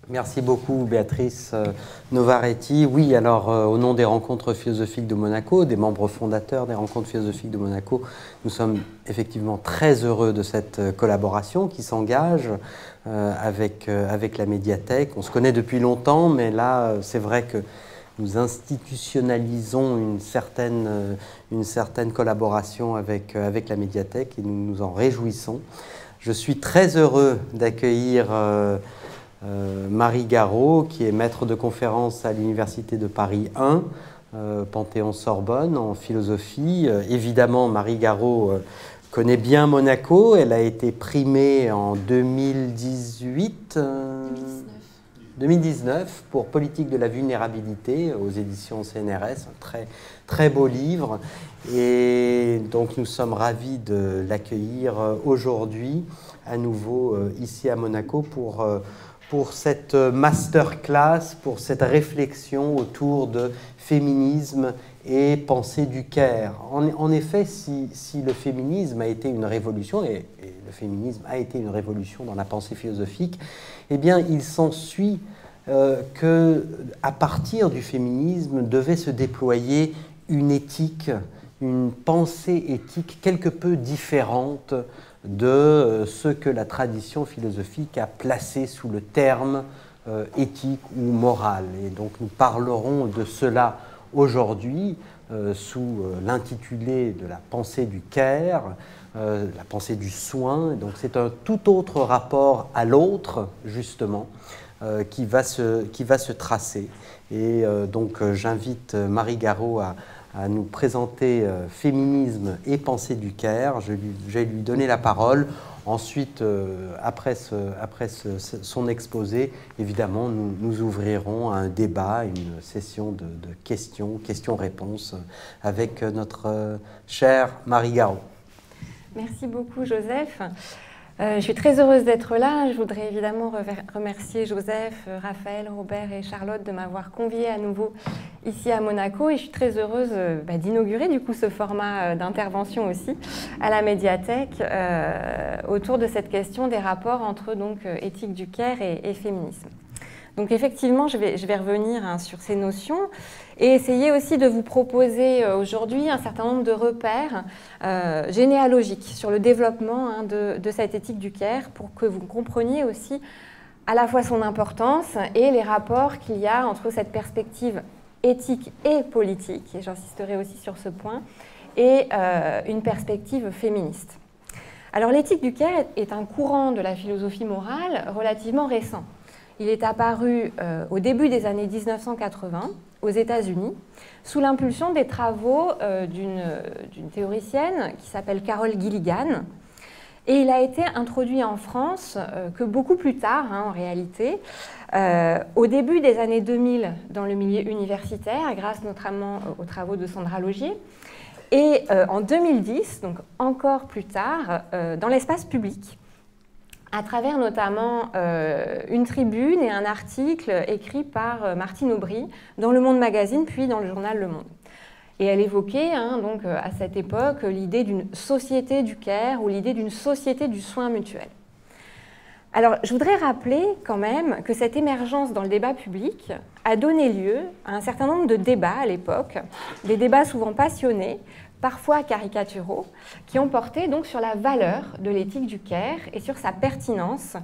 Merci beaucoup Béatrice Novaretti. Oui, alors au nom des Rencontres philosophiques de Monaco, des membres fondateurs des Rencontres philosophiques de Monaco, nous sommes effectivement très heureux de cette collaboration qui s'engage avec la médiathèque. On se connaît depuis longtemps, mais là c'est vrai que nous institutionnalisons une certaine collaboration avec la médiathèque et nous nous en réjouissons. Je suis très heureux d'accueillir Marie Garot, qui est maître de conférence à l'Université de Paris 1, Panthéon-Sorbonne, en philosophie. Évidemment, Marie Garot connaît bien Monaco. Elle a été primée en 2019 pour Politique de la vulnérabilité aux éditions CNRS, un très, très beau livre. Et donc nous sommes ravis de l'accueillir aujourd'hui à nouveau ici à Monaco pour cette masterclass, pour cette réflexion autour de féminisme et pensée du Caire. En effet, si le féminisme a été une révolution, et le féminisme a été une révolution dans la pensée philosophique, eh bien, il s'ensuit qu'à partir du féminisme devait se déployer une éthique, une pensée éthique quelque peu différente de ce que la tradition philosophique a placé sous le terme éthique ou morale. Et donc nous parlerons de cela aujourd'hui sous l'intitulé de la pensée du Caire, la pensée du soin. Donc c'est un tout autre rapport à l'autre, justement, qui va se tracer. Et donc j'invite Marie Garot à nous présenter Féminisme et pensée du Caire. Je vais lui donner la parole. Ensuite, après son exposé, évidemment, nous ouvrirons un débat, une session de questions-réponses avec notre chère Marie Garot. Merci beaucoup, Joseph. Je suis très heureuse d'être là. Je voudrais évidemment remercier Joseph, Raphaël, Robert et Charlotte de m'avoir conviée à nouveau ici à Monaco. Et je suis très heureuse d'inaugurer du coup ce format d'intervention aussi à la médiathèque autour de cette question des rapports entre donc, éthique du Caire et féminisme. Donc effectivement, je vais revenir sur ces notions et essayer aussi de vous proposer aujourd'hui un certain nombre de repères généalogiques sur le développement de cette éthique du Caire pour que vous compreniez aussi à la fois son importance et les rapports qu'il y a entre cette perspective éthique et politique, et j'insisterai aussi sur ce point, et une perspective féministe. Alors l'éthique du Caire est un courant de la philosophie morale relativement récent. Il est apparu au début des années 1980 aux États-Unis sous l'impulsion des travaux d'une théoricienne qui s'appelle Carol Gilligan. Et il a été introduit en France que beaucoup plus tard, en réalité, au début des années 2000 dans le milieu universitaire, grâce notamment aux travaux de Sandra Logier, et en 2010, donc encore plus tard, dans l'espace public, à travers notamment une tribune et un article écrit par Martine Aubry dans Le Monde Magazine, puis dans le journal Le Monde. Et elle évoquait donc, à cette époque l'idée d'une société du Caire ou l'idée d'une société du soin mutuel. Alors, je voudrais rappeler quand même que cette émergence dans le débat public a donné lieu à un certain nombre de débats à l'époque, des débats souvent passionnés, parfois caricaturaux, qui ont porté donc sur la valeur de l'éthique du Caire et sur sa pertinence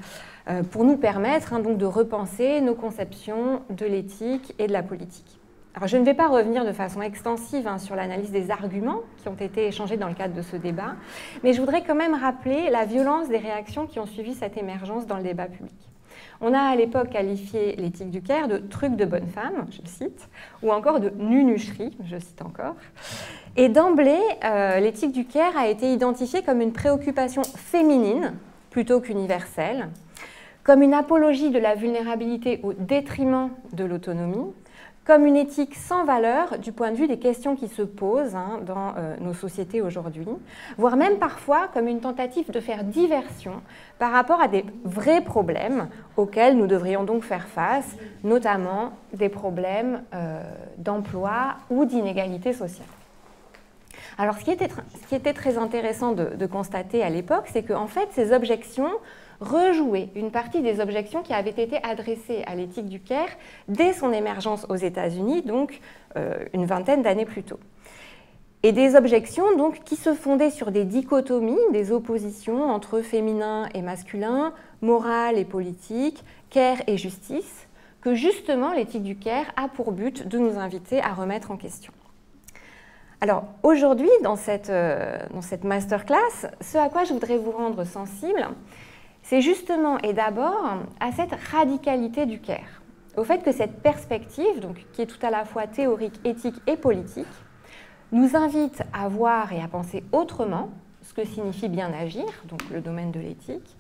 pour nous permettre donc de repenser nos conceptions de l'éthique et de la politique. Alors, je ne vais pas revenir de façon extensive sur l'analyse des arguments qui ont été échangés dans le cadre de ce débat, mais je voudrais quand même rappeler la violence des réactions qui ont suivi cette émergence dans le débat public. On a à l'époque qualifié l'éthique du Caire de truc de bonne femme, je le cite, ou encore de nunucherie, je cite encore. Et d'emblée, l'éthique du Caire a été identifiée comme une préoccupation féminine plutôt qu'universelle, comme une apologie de la vulnérabilité au détriment de l'autonomie, comme une éthique sans valeur du point de vue des questions qui se posent dans nos sociétés aujourd'hui, voire même parfois comme une tentative de faire diversion par rapport à des vrais problèmes auxquels nous devrions donc faire face, notamment des problèmes d'emploi ou d'inégalité sociale. Alors ce qui était très intéressant de constater à l'époque, c'est qu'en fait ces objections rejouer une partie des objections qui avaient été adressées à l'éthique du Caire dès son émergence aux États-Unis, donc une vingtaine d'années plus tôt. Et des objections donc, qui se fondaient sur des dichotomies, des oppositions entre féminin et masculin, morale et politique, Caire et justice, que justement l'éthique du Caire a pour but de nous inviter à remettre en question. Alors aujourd'hui, dans cette masterclass, ce à quoi je voudrais vous rendre sensible, c'est justement et d'abord à cette radicalité du Caire, au fait que cette perspective, donc, qui est tout à la fois théorique, éthique et politique, nous invite à voir et à penser autrement ce que signifie bien agir, donc le domaine de l'éthique,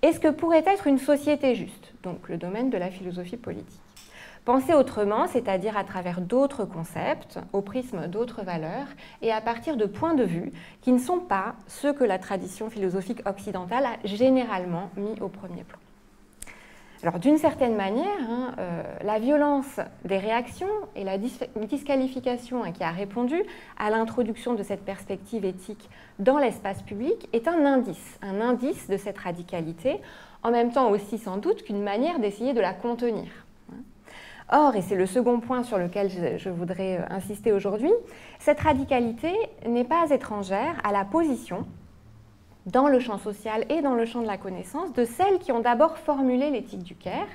et ce que pourrait être une société juste, donc le domaine de la philosophie politique. Penser autrement, c'est-à-dire à travers d'autres concepts, au prisme d'autres valeurs, et à partir de points de vue qui ne sont pas ceux que la tradition philosophique occidentale a généralement mis au premier plan. Alors, d'une certaine manière, la violence des réactions et la disqualification qui a répondu à l'introduction de cette perspective éthique dans l'espace public est un indice de cette radicalité, en même temps aussi sans doute qu'une manière d'essayer de la contenir. Or, et c'est le second point sur lequel je voudrais insister aujourd'hui, cette radicalité n'est pas étrangère à la position dans le champ social et dans le champ de la connaissance, de celles qui ont d'abord formulé l'éthique du Caire,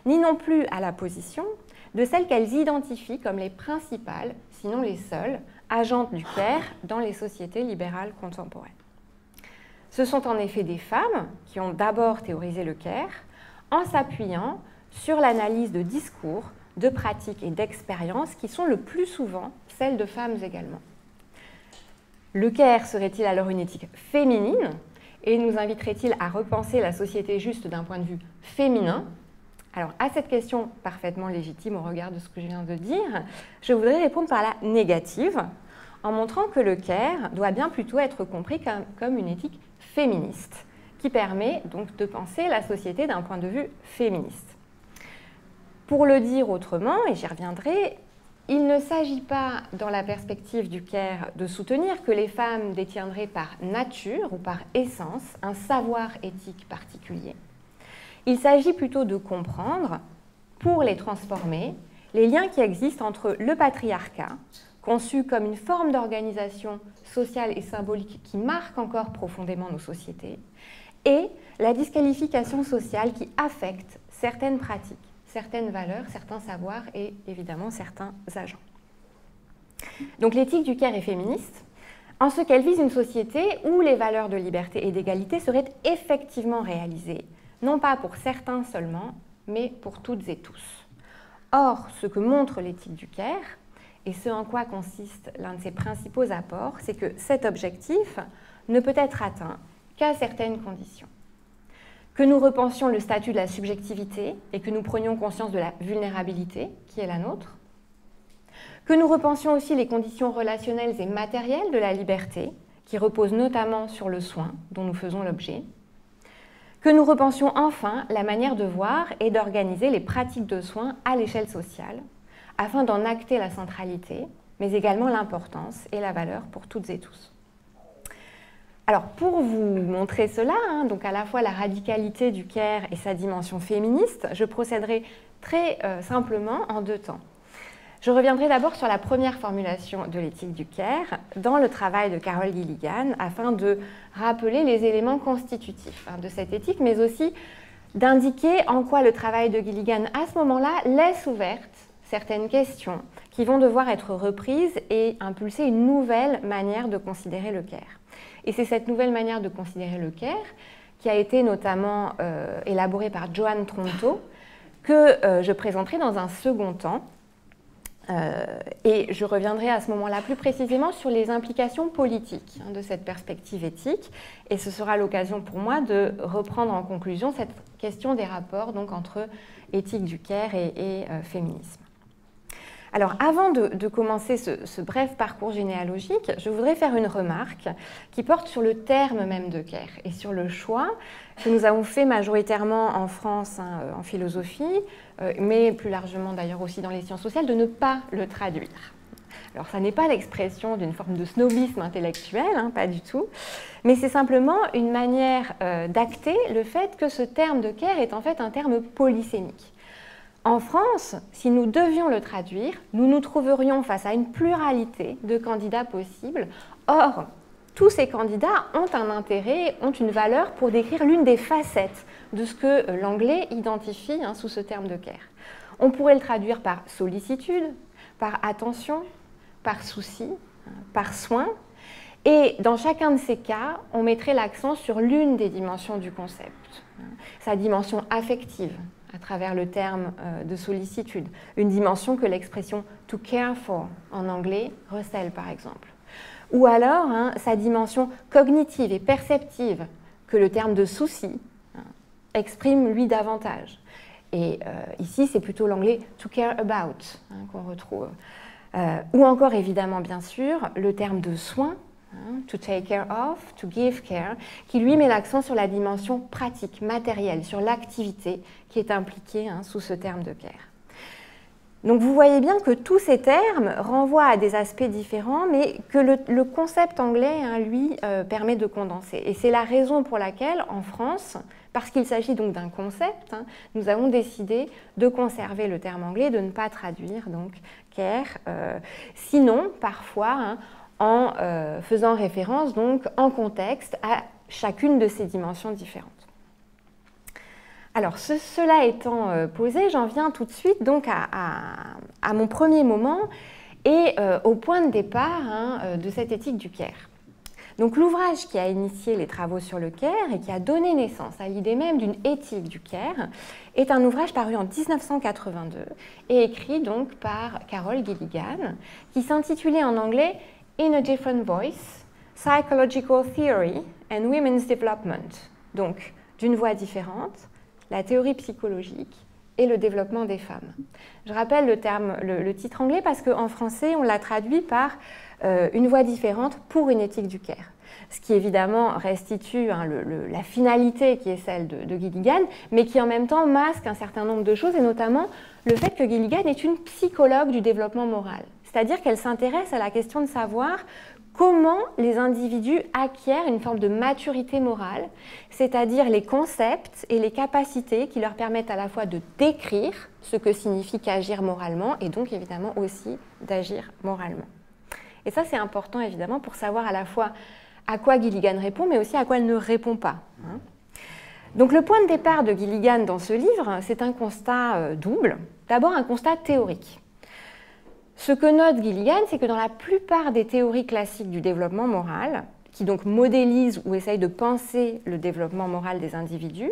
ni non plus à la position de celles qu'elles identifient comme les principales, sinon les seules, agentes du Caire dans les sociétés libérales contemporaines. Ce sont en effet des femmes qui ont d'abord théorisé le Caire en s'appuyant sur l'analyse de discours, de pratiques et d'expériences qui sont le plus souvent celles de femmes également. Le Caire serait-il alors une éthique féminine et nous inviterait-il à repenser la société juste d'un point de vue féminin? Alors, à cette question parfaitement légitime au regard de ce que je viens de dire, je voudrais répondre par la négative, en montrant que le Caire doit bien plutôt être compris comme une éthique féministe, qui permet donc de penser la société d'un point de vue féministe. Pour le dire autrement, et j'y reviendrai, il ne s'agit pas, dans la perspective du Caire, de soutenir que les femmes détiendraient par nature ou par essence un savoir éthique particulier. Il s'agit plutôt de comprendre, pour les transformer, les liens qui existent entre le patriarcat, conçu comme une forme d'organisation sociale et symbolique qui marque encore profondément nos sociétés, et la disqualification sociale qui affecte certaines pratiques, certaines valeurs, certains savoirs et évidemment certains agents. Donc l'éthique du Caire est féministe, en ce qu'elle vise une société où les valeurs de liberté et d'égalité seraient effectivement réalisées, non pas pour certains seulement, mais pour toutes et tous. Or, ce que montre l'éthique du Caire, et ce en quoi consiste l'un de ses principaux apports, c'est que cet objectif ne peut être atteint qu'à certaines conditions. Que nous repensions le statut de la subjectivité et que nous prenions conscience de la vulnérabilité qui est la nôtre. Que nous repensions aussi les conditions relationnelles et matérielles de la liberté, qui reposent notamment sur le soin dont nous faisons l'objet. Que nous repensions enfin la manière de voir et d'organiser les pratiques de soins à l'échelle sociale, afin d'en acter la centralité, mais également l'importance et la valeur pour toutes et tous. Alors, pour vous montrer cela, donc à la fois la radicalité du Caire et sa dimension féministe, je procéderai très simplement en deux temps. Je reviendrai d'abord sur la première formulation de l'éthique du Caire dans le travail de Carol Gilligan, afin de rappeler les éléments constitutifs de cette éthique, mais aussi d'indiquer en quoi le travail de Gilligan à ce moment-là laisse ouvertes certaines questions qui vont devoir être reprises et impulser une nouvelle manière de considérer le Caire. Et c'est cette nouvelle manière de considérer le Caire qui a été notamment élaborée par Joan Tronto, que je présenterai dans un second temps. Et je reviendrai à ce moment-là plus précisément sur les implications politiques de cette perspective éthique. Et ce sera l'occasion pour moi de reprendre en conclusion cette question des rapports donc, entre éthique du Caire et féminisme. Alors, avant de commencer ce bref parcours généalogique, je voudrais faire une remarque qui porte sur le terme même de Caire et sur le choix que nous avons fait majoritairement en France, en philosophie, mais plus largement d'ailleurs aussi dans les sciences sociales, de ne pas le traduire. Alors, ça n'est pas l'expression d'une forme de snobisme intellectuel, hein, pas du tout, mais c'est simplement une manière d'acter le fait que ce terme de care est en fait un terme polysémique. En France, si nous devions le traduire, nous nous trouverions face à une pluralité de candidats possibles. Or, tous ces candidats ont un intérêt, ont une valeur pour décrire l'une des facettes de ce que l'anglais identifie hein, sous ce terme de care. On pourrait le traduire par sollicitude, par attention, par souci, par soin. Et dans chacun de ces cas, on mettrait l'accent sur l'une des dimensions du concept, sa dimension affective, à travers le terme de sollicitude, une dimension que l'expression « to care for » en anglais recèle par exemple. Ou alors hein, sa dimension cognitive et perceptive, que le terme de souci hein, exprime lui davantage. Et ici, c'est plutôt l'anglais « to care about hein, » qu'on retrouve. Ou encore, évidemment, bien sûr, le terme de soin, to take care of, to give care, qui lui met l'accent sur la dimension pratique, matérielle, sur l'activité qui est impliquée hein, sous ce terme de care. Donc vous voyez bien que tous ces termes renvoient à des aspects différents, mais que le concept anglais, hein, lui, permet de condenser. Et c'est la raison pour laquelle, en France, parce qu'il s'agit donc d'un concept, hein, nous avons décidé de conserver le terme anglais, de ne pas traduire donc care, sinon, parfois, hein, en faisant référence donc en contexte à chacune de ces dimensions différentes. Alors, cela étant posé, j'en viens tout de suite donc à mon premier moment et au point de départ hein, de cette éthique du care. Donc, l'ouvrage qui a initié les travaux sur le care et qui a donné naissance à l'idée même d'une éthique du care est un ouvrage paru en 1982 et écrit donc par Carol Gilligan, qui s'intitulait en anglais In a Different Voice, Psychological Theory and Women's Development. Donc, d'une voix différente, la théorie psychologique et le développement des femmes. Je rappelle le titre anglais parce qu'en français, on l'a traduit par une voix différente pour une éthique du care. Ce qui évidemment restitue hein, la finalité qui est celle de Gilligan, mais qui en même temps masque un certain nombre de choses, et notamment le fait que Gilligan est une psychologue du développement moral. C'est-à-dire qu'elle s'intéresse à la question de savoir comment les individus acquièrent une forme de maturité morale, c'est-à-dire les concepts et les capacités qui leur permettent à la fois de décrire ce que signifie qu'agir moralement et donc évidemment aussi d'agir moralement. Et ça, c'est important évidemment pour savoir à la fois à quoi Gilligan répond, mais aussi à quoi elle ne répond pas. Donc le point de départ de Gilligan dans ce livre, c'est un constat double. D'abord un constat théorique. Ce que note Gilligan, c'est que dans la plupart des théories classiques du développement moral, qui donc modélisent ou essayent de penser le développement moral des individus,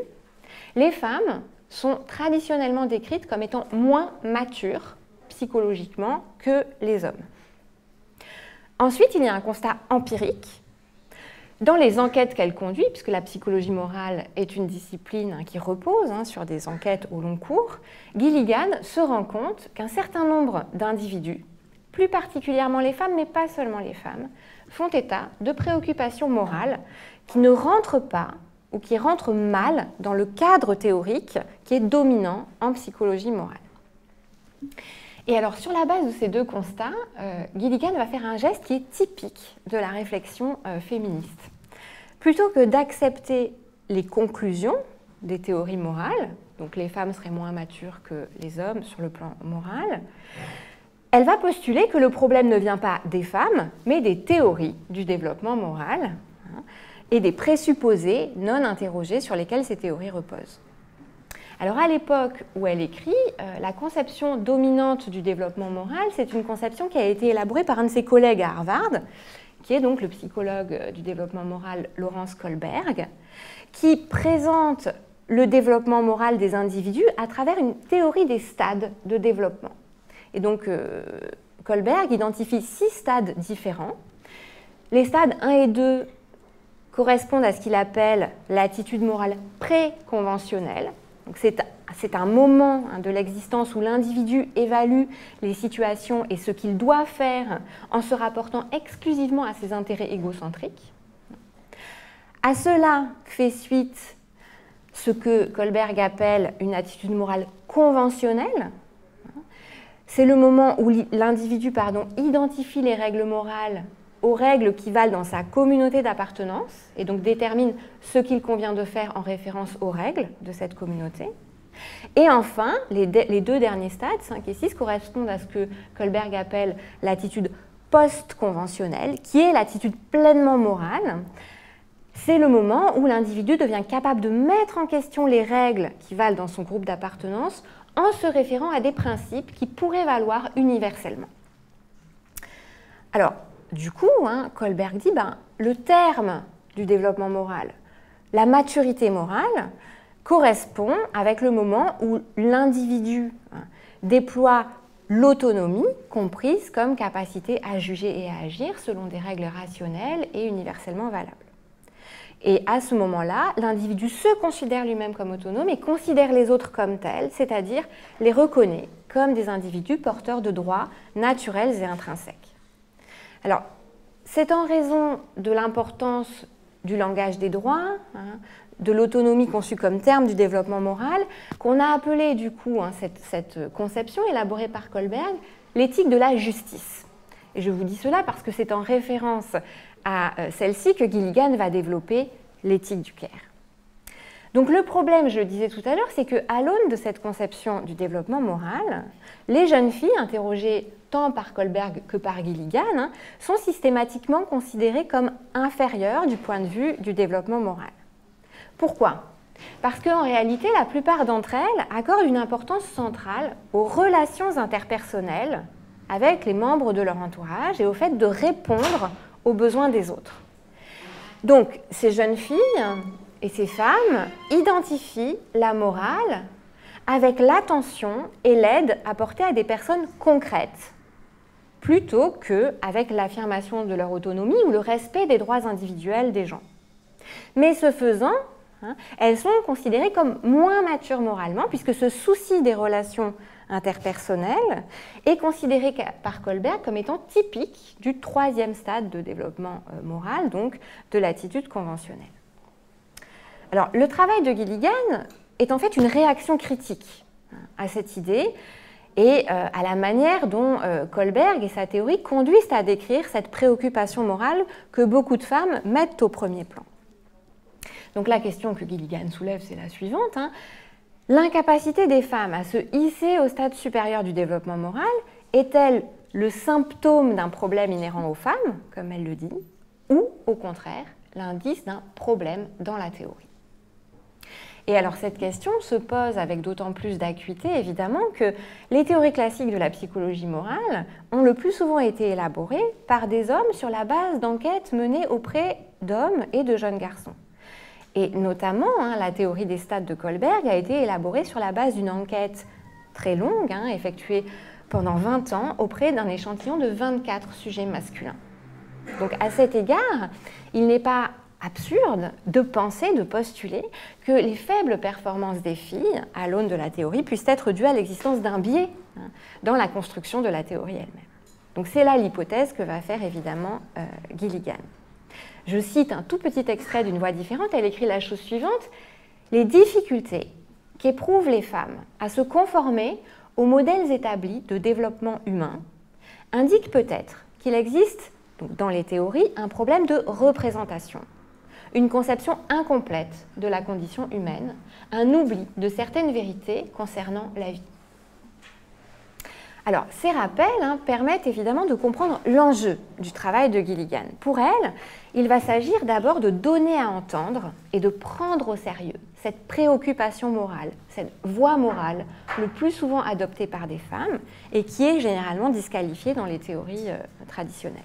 les femmes sont traditionnellement décrites comme étant moins matures psychologiquement que les hommes. Ensuite, il y a un constat empirique. Dans les enquêtes qu'elle conduit, puisque la psychologie morale est une discipline qui repose sur des enquêtes au long cours, Gilligan se rend compte qu'un certain nombre d'individus, plus particulièrement les femmes, mais pas seulement les femmes, font état de préoccupations morales qui ne rentrent pas ou qui rentrent mal dans le cadre théorique qui est dominant en psychologie morale. Et alors, sur la base de ces deux constats, Gilligan va faire un geste qui est typique de la réflexion féministe. Plutôt que d'accepter les conclusions des théories morales, donc les femmes seraient moins matures que les hommes sur le plan moral, elle va postuler que le problème ne vient pas des femmes, mais des théories du développement moral et des présupposés non interrogés sur lesquels ces théories reposent. Alors à l'époque où elle écrit, la conception dominante du développement moral, c'est une conception qui a été élaborée par un de ses collègues à Harvard, qui est donc le psychologue du développement moral Lawrence Kohlberg, qui présente le développement moral des individus à travers une théorie des stades de développement. Et donc Kohlberg identifie 6 stades différents. Les stades 1 et 2 correspondent à ce qu'il appelle l'attitude morale préconventionnelle. C'est un moment de l'existence où l'individu évalue les situations et ce qu'il doit faire en se rapportant exclusivement à ses intérêts égocentriques. À cela fait suite ce que Kohlberg appelle une attitude morale conventionnelle, c'est le moment où l'individu identifie les règles morales aux règles qui valent dans sa communauté d'appartenance et donc détermine ce qu'il convient de faire en référence aux règles de cette communauté. Et enfin, les deux derniers stades, 5 et 6, correspondent à ce que Kohlberg appelle l'attitude post-conventionnelle, qui est l'attitude pleinement morale. C'est le moment où l'individu devient capable de mettre en question les règles qui valent dans son groupe d'appartenance en se référant à des principes qui pourraient valoir universellement. Alors, du coup, Kohlberg dit le terme du développement moral, la maturité morale, correspond avec le moment où l'individu déploie l'autonomie, comprise comme capacité à juger et à agir selon des règles rationnelles et universellement valables. Et à ce moment-là, l'individu se considère lui-même comme autonome et considère les autres comme tels, c'est-à-dire les reconnaît comme des individus porteurs de droits naturels et intrinsèques. Alors, c'est en raison de l'importance du langage des droits, de l'autonomie conçue comme terme du développement moral, qu'on a appelé du coup cette conception élaborée par Kohlberg l'éthique de la justice. Et je vous dis cela parce que c'est en référence à celle-ci que Gilligan va développer l'éthique du Caire. Donc le problème, je le disais tout à l'heure, c'est qu'à l'aune de cette conception du développement moral, les jeunes filles interrogées tant par Kohlberg que par Gilligan sont systématiquement considérées comme inférieures du point de vue du développement moral. Pourquoi ? Parce qu'en réalité, la plupart d'entre elles accordent une importance centrale aux relations interpersonnelles avec les membres de leur entourage et au fait de répondre aux besoins des autres. Donc, ces jeunes filles et ces femmes identifient la morale avec l'attention et l'aide apportée à des personnes concrètes, plutôt qu'avec l'affirmation de leur autonomie ou le respect des droits individuels des gens. Mais ce faisant, elles sont considérées comme moins matures moralement, puisque ce souci des relations interpersonnelles est considéré par Kohlberg comme étant typique du troisième stade de développement moral, donc de l'attitude conventionnelle. Alors, le travail de Gilligan est en fait une réaction critique à cette idée et à la manière dont Kohlberg et sa théorie conduisent à décrire cette préoccupation morale que beaucoup de femmes mettent au premier plan. Donc la question que Gilligan soulève, c'est la suivante. L'incapacité des femmes à se hisser au stade supérieur du développement moral est-elle le symptôme d'un problème inhérent aux femmes, comme elle le dit, ou au contraire, l'indice d'un problème dans la théorie ? Et alors cette question se pose avec d'autant plus d'acuité, évidemment, que les théories classiques de la psychologie morale ont le plus souvent été élaborées par des hommes sur la base d'enquêtes menées auprès d'hommes et de jeunes garçons. Et notamment, la théorie des stades de Kohlberg a été élaborée sur la base d'une enquête très longue, effectuée pendant 20 ans auprès d'un échantillon de 24 sujets masculins. Donc à cet égard, il n'est pas absurde de penser, de postuler que les faibles performances des filles à l'aune de la théorie puissent être dues à l'existence d'un biais dans la construction de la théorie elle-même. Donc c'est là l'hypothèse que va faire évidemment Gilligan. Je cite un tout petit extrait d'une voix différente. Elle écrit la chose suivante. « Les difficultés qu'éprouvent les femmes à se conformer aux modèles établis de développement humain indiquent peut-être qu'il existe, donc dans les théories, un problème de représentation, une conception incomplète de la condition humaine, un oubli de certaines vérités concernant la vie. » Alors, ces rappels permettent évidemment de comprendre l'enjeu du travail de Gilligan. Pour elle, il va s'agir d'abord de donner à entendre et de prendre au sérieux cette préoccupation morale, cette voie morale le plus souvent adoptée par des femmes et qui est généralement disqualifiée dans les théories traditionnelles.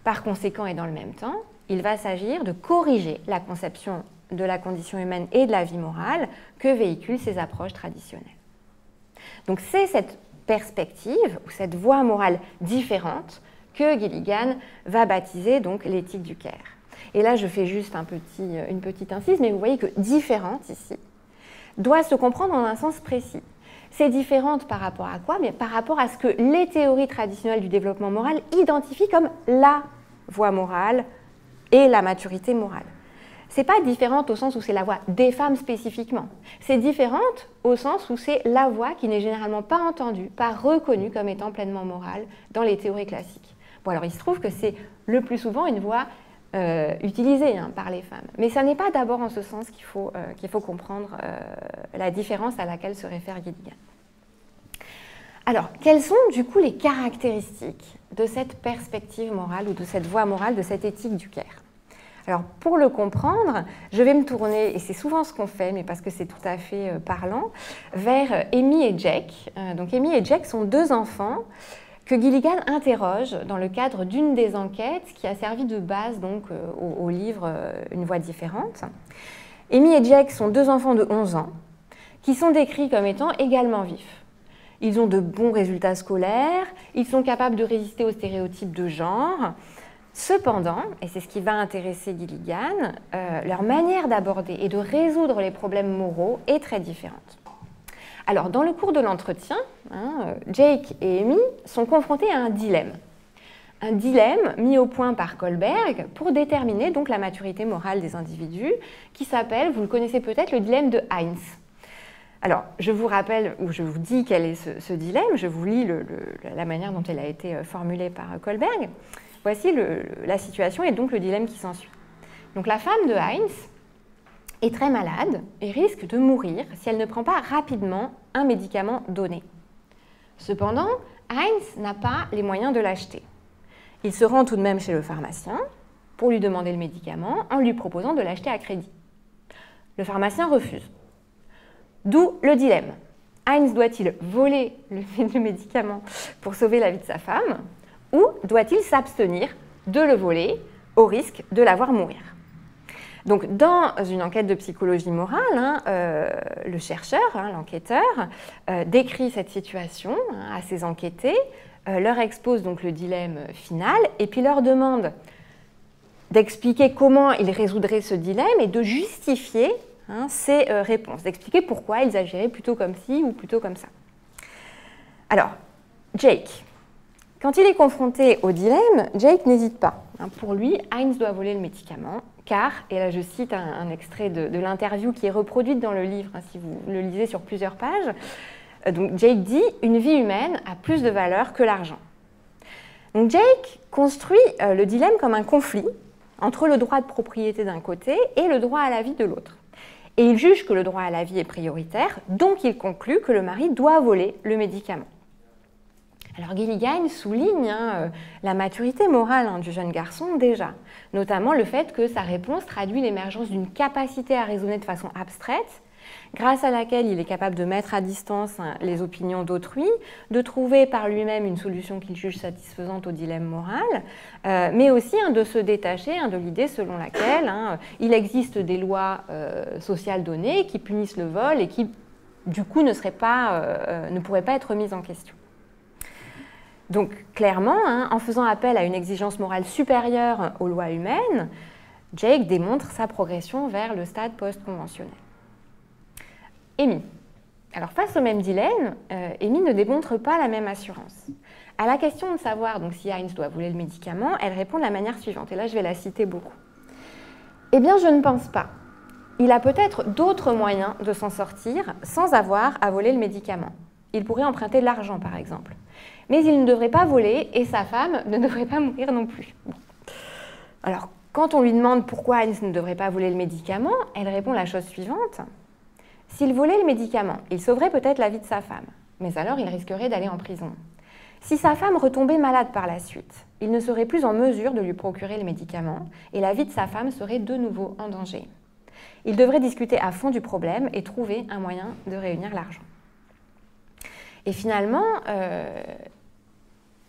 Par conséquent et dans le même temps, il va s'agir de corriger la conception de la condition humaine et de la vie morale que véhiculent ces approches traditionnelles. Donc c'est cette perspective ou cette voie morale différente que Gilligan va baptiser donc l'éthique du Caire. Et là, je fais juste une petite incise, mais vous voyez que différente ici doit se comprendre en un sens précis. C'est différente par rapport à quoi ? Bien, par rapport à ce que les théories traditionnelles du développement moral identifient comme la voie morale et la maturité morale. c'est pas différente au sens où c'est la voix des femmes spécifiquement. C'est différente au sens où c'est la voix qui n'est généralement pas entendue, pas reconnue comme étant pleinement morale dans les théories classiques. Bon, alors il se trouve que c'est le plus souvent une voix utilisée par les femmes. Mais ça n'est pas d'abord en ce sens qu'il faut comprendre la différence à laquelle se réfère Gilligan. Alors, quelles sont du coup les caractéristiques de cette perspective morale ou de cette voie morale, de cette éthique du Caire? Alors, pour le comprendre, je vais me tourner, et c'est souvent ce qu'on fait, mais parce que c'est tout à fait parlant, vers Amy et Jake. Donc, Amy et Jake sont deux enfants que Gilligan interroge dans le cadre d'une des enquêtes qui a servi de base donc, au livre Une voix différente. Amy et Jake sont deux enfants de 11 ans qui sont décrits comme étant également vifs. Ils ont de bons résultats scolaires, ils sont capables de résister aux stéréotypes de genre. Cependant, et c'est ce qui va intéresser Gilligan, leur manière d'aborder et de résoudre les problèmes moraux est très différente. Alors, dans le cours de l'entretien, Jake et Amy sont confrontés à un dilemme. Un dilemme mis au point par Kohlberg pour déterminer donc la maturité morale des individus, qui s'appelle, vous le connaissez peut-être, le dilemme de Heinz. Alors, je vous rappelle, ou je vous dis quel est ce dilemme, je vous lis la manière dont elle a été formulée par Kohlberg. Voici la situation et donc le dilemme qui s'ensuit. Donc, la femme de Heinz est très malade et risque de mourir si elle ne prend pas rapidement un médicament donné. Cependant, Heinz n'a pas les moyens de l'acheter. Il se rend tout de même chez le pharmacien pour lui demander le médicament en lui proposant de l'acheter à crédit. Le pharmacien refuse. D'où le dilemme. Heinz doit-il voler le médicament pour sauver la vie de sa femme ou doit-il s'abstenir de le voler au risque de la voir mourir? Donc, dans une enquête de psychologie morale, le chercheur, l'enquêteur, décrit cette situation à ses enquêtés, leur expose donc le dilemme final et puis leur demande d'expliquer comment ils résoudraient ce dilemme et de justifier ces réponses, d'expliquer pourquoi ils agiraient plutôt comme ci ou plutôt comme ça. Alors, Jake, quand il est confronté au dilemme, Jake n'hésite pas. Pour lui, Heinz doit voler le médicament, car, et là je cite un extrait de l'interview qui est reproduite dans le livre, si vous le lisez sur plusieurs pages, donc Jake dit « Une vie humaine a plus de valeur que l'argent ». Donc Jake construit le dilemme comme un conflit entre le droit de propriété d'un côté et le droit à la vie de l'autre. Et il juge que le droit à la vie est prioritaire, donc il conclut que le mari doit voler le médicament. Alors Gilligan souligne la maturité morale du jeune garçon déjà, notamment le fait que sa réponse traduit l'émergence d'une capacité à raisonner de façon abstraite, grâce à laquelle il est capable de mettre à distance les opinions d'autrui, de trouver par lui-même une solution qu'il juge satisfaisante au dilemme moral, mais aussi de se détacher de l'idée selon laquelle il existe des lois sociales données qui punissent le vol et qui, du coup, ne pourraient pas être mises en question. Donc, clairement, en faisant appel à une exigence morale supérieure aux lois humaines, Jake démontre sa progression vers le stade post-conventionnel. Amy. Alors, face au même dilemme, Amy ne démontre pas la même assurance. À la question de savoir donc, si Heinz doit voler le médicament, elle répond de la manière suivante, et là je vais la citer beaucoup. Eh bien, je ne pense pas. Il a peut-être d'autres moyens de s'en sortir sans avoir à voler le médicament. Il pourrait emprunter de l'argent, par exemple. Mais il ne devrait pas voler et sa femme ne devrait pas mourir non plus. Bon. Alors, quand on lui demande pourquoi Heinz ne devrait pas voler le médicament, elle répond la chose suivante. S'il volait le médicament, il sauverait peut-être la vie de sa femme, mais alors il risquerait d'aller en prison. Si sa femme retombait malade par la suite, il ne serait plus en mesure de lui procurer le médicament et la vie de sa femme serait de nouveau en danger. Il devrait discuter à fond du problème et trouver un moyen de réunir l'argent. Et finalement,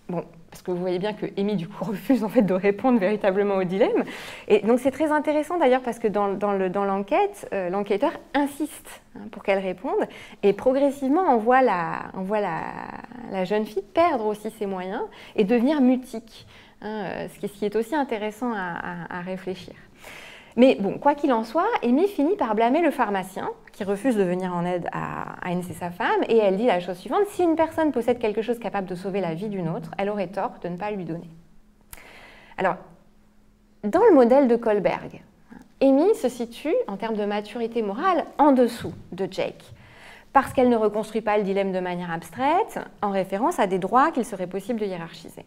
parce que vous voyez bien que Amy du coup refuse en fait de répondre véritablement au dilemme. Et donc c'est très intéressant d'ailleurs parce que dans l'enquête, l'enquêteur insiste pour qu'elle réponde et progressivement on voit la jeune fille perdre aussi ses moyens et devenir mutique, ce qui est aussi intéressant à réfléchir. Mais bon, quoi qu'il en soit, Amy finit par blâmer le pharmacien qui refuse de venir en aide à Heinz et sa femme, et elle dit la chose suivante, si une personne possède quelque chose capable de sauver la vie d'une autre, elle aurait tort de ne pas lui donner. Alors, dans le modèle de Kohlberg, Amy se situe, en termes de maturité morale, en dessous de Jake, parce qu'elle ne reconstruit pas le dilemme de manière abstraite, en référence à des droits qu'il serait possible de hiérarchiser.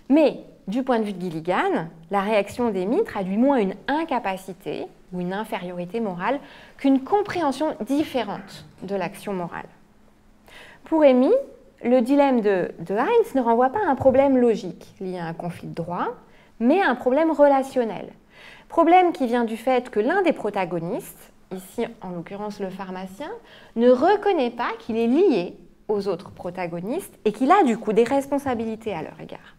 Mais, du point de vue de Gilligan, la réaction d'Amy traduit moins une incapacité ou une infériorité morale qu'une compréhension différente de l'action morale. Pour Amy, le dilemme de Heinz ne renvoie pas à un problème logique lié à un conflit de droit, mais à un problème relationnel. Problème qui vient du fait que l'un des protagonistes, ici en l'occurrence le pharmacien, ne reconnaît pas qu'il est lié aux autres protagonistes et qu'il a du coup des responsabilités à leur égard.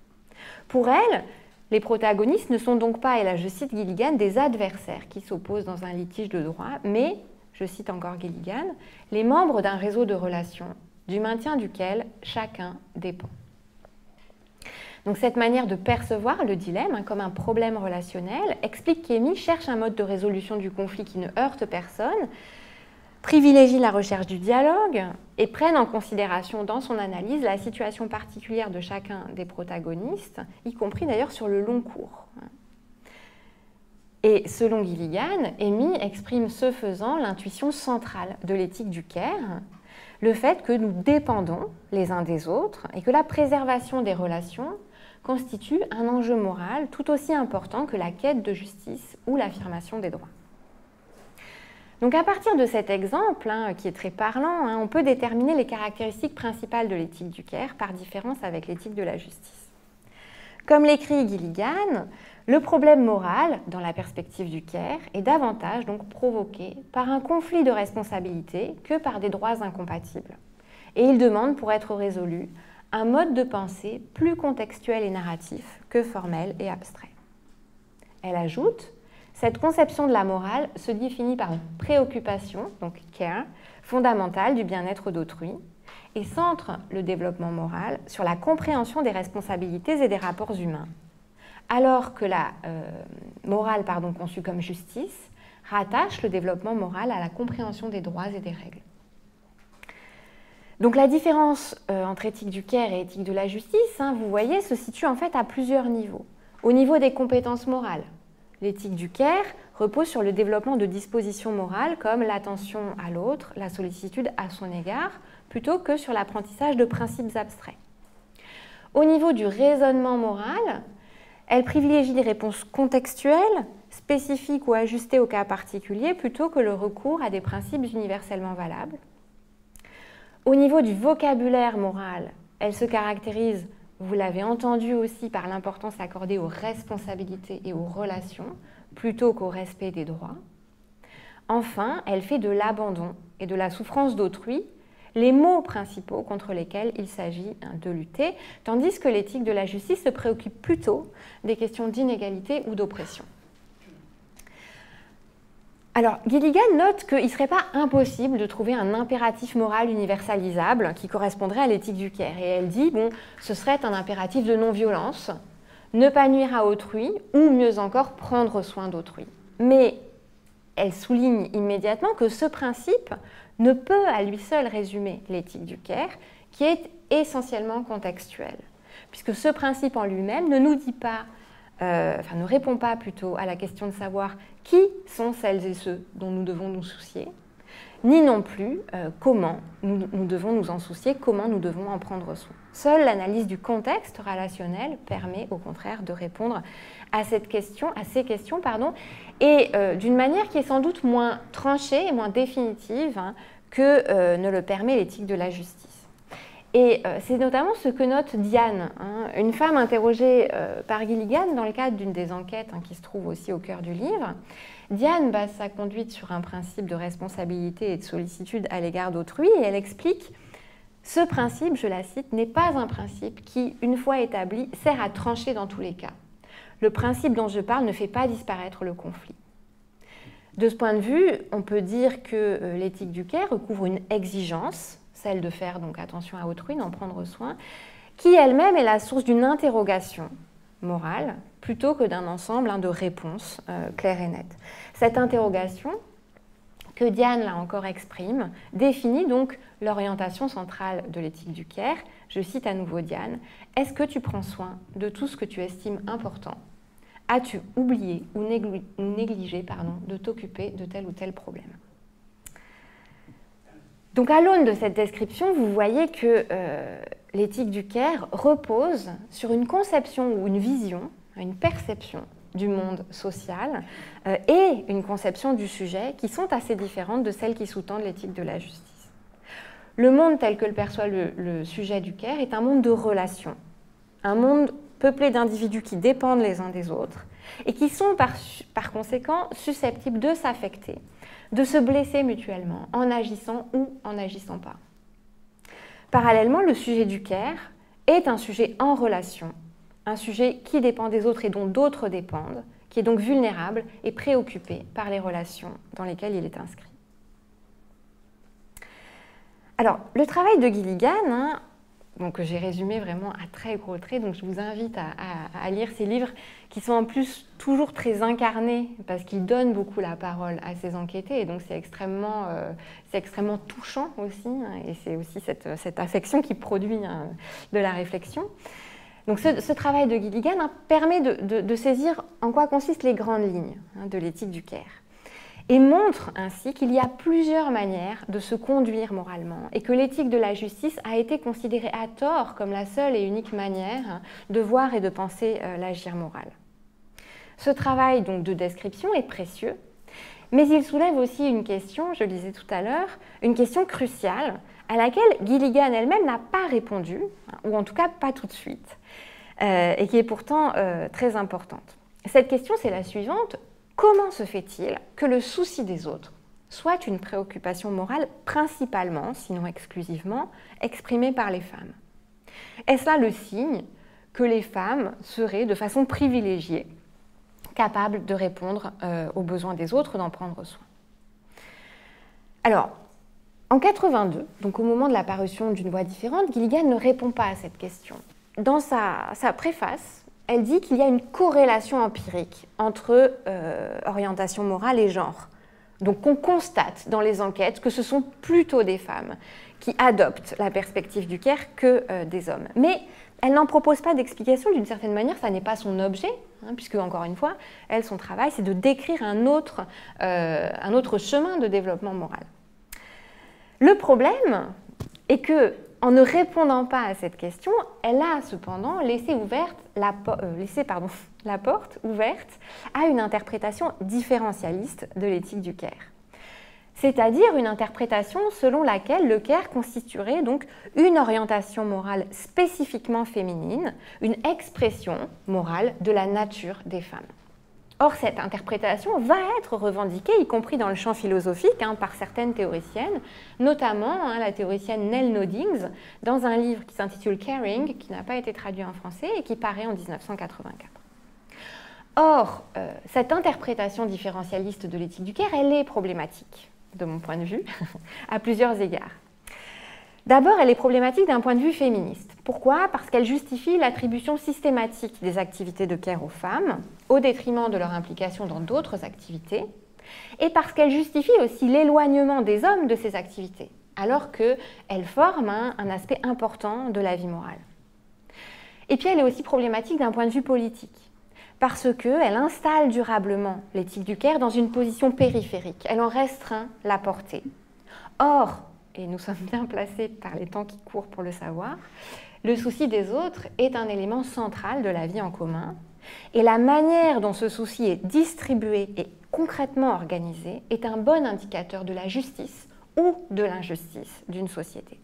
Pour elle, les protagonistes ne sont donc pas, et là je cite Gilligan, des adversaires qui s'opposent dans un litige de droit, mais, je cite encore Gilligan, les membres d'un réseau de relations, du maintien duquel chacun dépend. Donc cette manière de percevoir le dilemme comme un problème relationnel explique qu'Amy cherche un mode de résolution du conflit qui ne heurte personne, privilégie la recherche du dialogue et prenne en considération dans son analyse la situation particulière de chacun des protagonistes, y compris d'ailleurs sur le long cours. Et selon Gilligan, Amy exprime ce faisant l'intuition centrale de l'éthique du care, le fait que nous dépendons les uns des autres et que la préservation des relations constitue un enjeu moral tout aussi important que la quête de justice ou l'affirmation des droits. Donc à partir de cet exemple, qui est très parlant, on peut déterminer les caractéristiques principales de l'éthique du care par différence avec l'éthique de la justice. Comme l'écrit Gilligan, le problème moral, dans la perspective du care, est davantage donc provoqué par un conflit de responsabilité que par des droits incompatibles. Et il demande, pour être résolu, un mode de pensée plus contextuel et narratif que formel et abstrait. Elle ajoute, cette conception de la morale se définit par une préoccupation, donc care, fondamentale du bien-être d'autrui, et centre le développement moral sur la compréhension des responsabilités et des rapports humains, alors que la morale conçue comme justice rattache le développement moral à la compréhension des droits et des règles. Donc la différence entre éthique du care et éthique de la justice, vous voyez, se situe en fait à plusieurs niveaux. Au niveau des compétences morales, l'éthique du care repose sur le développement de dispositions morales comme l'attention à l'autre, la sollicitude à son égard, plutôt que sur l'apprentissage de principes abstraits. Au niveau du raisonnement moral, elle privilégie des réponses contextuelles, spécifiques ou ajustées au cas particulier, plutôt que le recours à des principes universellement valables. Au niveau du vocabulaire moral, elle se caractérise, vous l'avez entendu aussi, par l'importance accordée aux responsabilités et aux relations, plutôt qu'au respect des droits. Enfin, elle fait de l'abandon et de la souffrance d'autrui les mots principaux contre lesquels il s'agit de lutter, tandis que l'éthique de la justice se préoccupe plutôt des questions d'inégalité ou d'oppression. Alors, Gilligan note qu'il ne serait pas impossible de trouver un impératif moral universalisable qui correspondrait à l'éthique du care. Et elle dit, ce serait un impératif de non-violence, ne pas nuire à autrui, ou mieux encore, prendre soin d'autrui. Mais elle souligne immédiatement que ce principe ne peut à lui seul résumer l'éthique du care, qui est essentiellement contextuelle, puisque ce principe en lui-même ne nous dit pas, ne répond pas plutôt à la question de savoir qui sont celles et ceux dont nous devons nous soucier, ni non plus comment nous devons nous en soucier, comment nous devons en prendre soin. Seule l'analyse du contexte relationnel permet au contraire de répondre à ces questions, et d'une manière qui est sans doute moins tranchée et moins définitive que ne le permet l'éthique de la justice. Et c'est notamment ce que note Diane, une femme interrogée par Gilligan dans le cadre d'une des enquêtes qui se trouve aussi au cœur du livre. Diane base sa conduite sur un principe de responsabilité et de sollicitude à l'égard d'autrui, et elle explique « Ce principe, je la cite, n'est pas un principe qui, une fois établi, sert à trancher dans tous les cas. Le principe dont je parle ne fait pas disparaître le conflit. » De ce point de vue, on peut dire que l'éthique du care recouvre une exigence, celle de faire donc attention à autrui, d'en prendre soin, qui elle-même est la source d'une interrogation morale, plutôt que d'un ensemble de réponses claires et nettes. Cette interrogation, que Diane là encore exprime, définit donc l'orientation centrale de l'éthique du care. Je cite à nouveau Diane, « Est-ce que tu prends soin de tout ce que tu estimes important, As-tu oublié ou négligé de t'occuper de tel ou tel problème? Donc à l'aune de cette description, vous voyez que l'éthique du care repose sur une conception ou une vision, une perception du monde social et une conception du sujet qui sont assez différentes de celles qui sous-tendent l'éthique de la justice. Le monde tel que le perçoit le sujet du care est un monde de relations, un monde peuplé d'individus qui dépendent les uns des autres et qui sont par conséquent susceptibles de s'affecter, de se blesser mutuellement en agissant ou en n'agissant pas. Parallèlement, le sujet du care est un sujet en relation, un sujet qui dépend des autres et dont d'autres dépendent, qui est donc vulnérable et préoccupé par les relations dans lesquelles il est inscrit. Alors, le travail de Gilligan, donc j'ai résumé vraiment à très gros traits, donc je vous invite à lire ces livres qui sont en plus toujours très incarnés parce qu'ils donnent beaucoup la parole à ces enquêtés et donc c'est extrêmement touchant aussi et c'est aussi cette affection qui produit de la réflexion. Donc ce travail de Gilligan permet de saisir en quoi consistent les grandes lignes de l'éthique du care et montre ainsi qu'il y a plusieurs manières de se conduire moralement et que l'éthique de la justice a été considérée à tort comme la seule et unique manière de voir et de penser l'agir moral. Ce travail donc de description est précieux, mais il soulève aussi une question, je le disais tout à l'heure, une question cruciale à laquelle Gilligan elle-même n'a pas répondu, ou en tout cas pas tout de suite, et qui est pourtant très importante. Cette question, c'est la suivante. Comment se fait-il que le souci des autres soit une préoccupation morale principalement, sinon exclusivement, exprimée par les femmes? Est-ce là le signe que les femmes seraient de façon privilégiée capables de répondre aux besoins des autres, d'en prendre soin? Alors, en 82, donc au moment de la parution d'Une voix différente, Gilligan ne répond pas à cette question. Dans sa préface, elle dit qu'il y a une corrélation empirique entre orientation morale et genre. Donc on constate dans les enquêtes que ce sont plutôt des femmes qui adoptent la perspective du care que des hommes. Mais elle n'en propose pas d'explication, d'une certaine manière, ça n'est pas son objet, puisque, encore une fois, elle, son travail, c'est de décrire un autre chemin de développement moral. Le problème est que, en ne répondant pas à cette question, elle a cependant laissé la porte ouverte à une interprétation différentialiste de l'éthique du care. C'est-à-dire une interprétation selon laquelle le care constituerait donc une orientation morale spécifiquement féminine, une expression morale de la nature des femmes. Or, cette interprétation va être revendiquée, y compris dans le champ philosophique, par certaines théoriciennes, notamment la théoricienne Nell Noddings, dans un livre qui s'intitule Caring, qui n'a pas été traduit en français et qui paraît en 1984. Or, cette interprétation différentialiste de l'éthique du care, elle est problématique, de mon point de vue, à plusieurs égards. D'abord, elle est problématique d'un point de vue féministe. Pourquoi? Parce qu'elle justifie l'attribution systématique des activités de care aux femmes, au détriment de leur implication dans d'autres activités, et parce qu'elle justifie aussi l'éloignement des hommes de ces activités, alors qu'elles forment un aspect important de la vie morale. Et puis elle est aussi problématique d'un point de vue politique, parce qu'elle installe durablement l'éthique du care dans une position périphérique, elle en restreint la portée. Or, et nous sommes bien placés par les temps qui courent pour le savoir, le souci des autres est un élément central de la vie en commun, et la manière dont ce souci est distribué et concrètement organisé est un bon indicateur de la justice ou de l'injustice d'une société.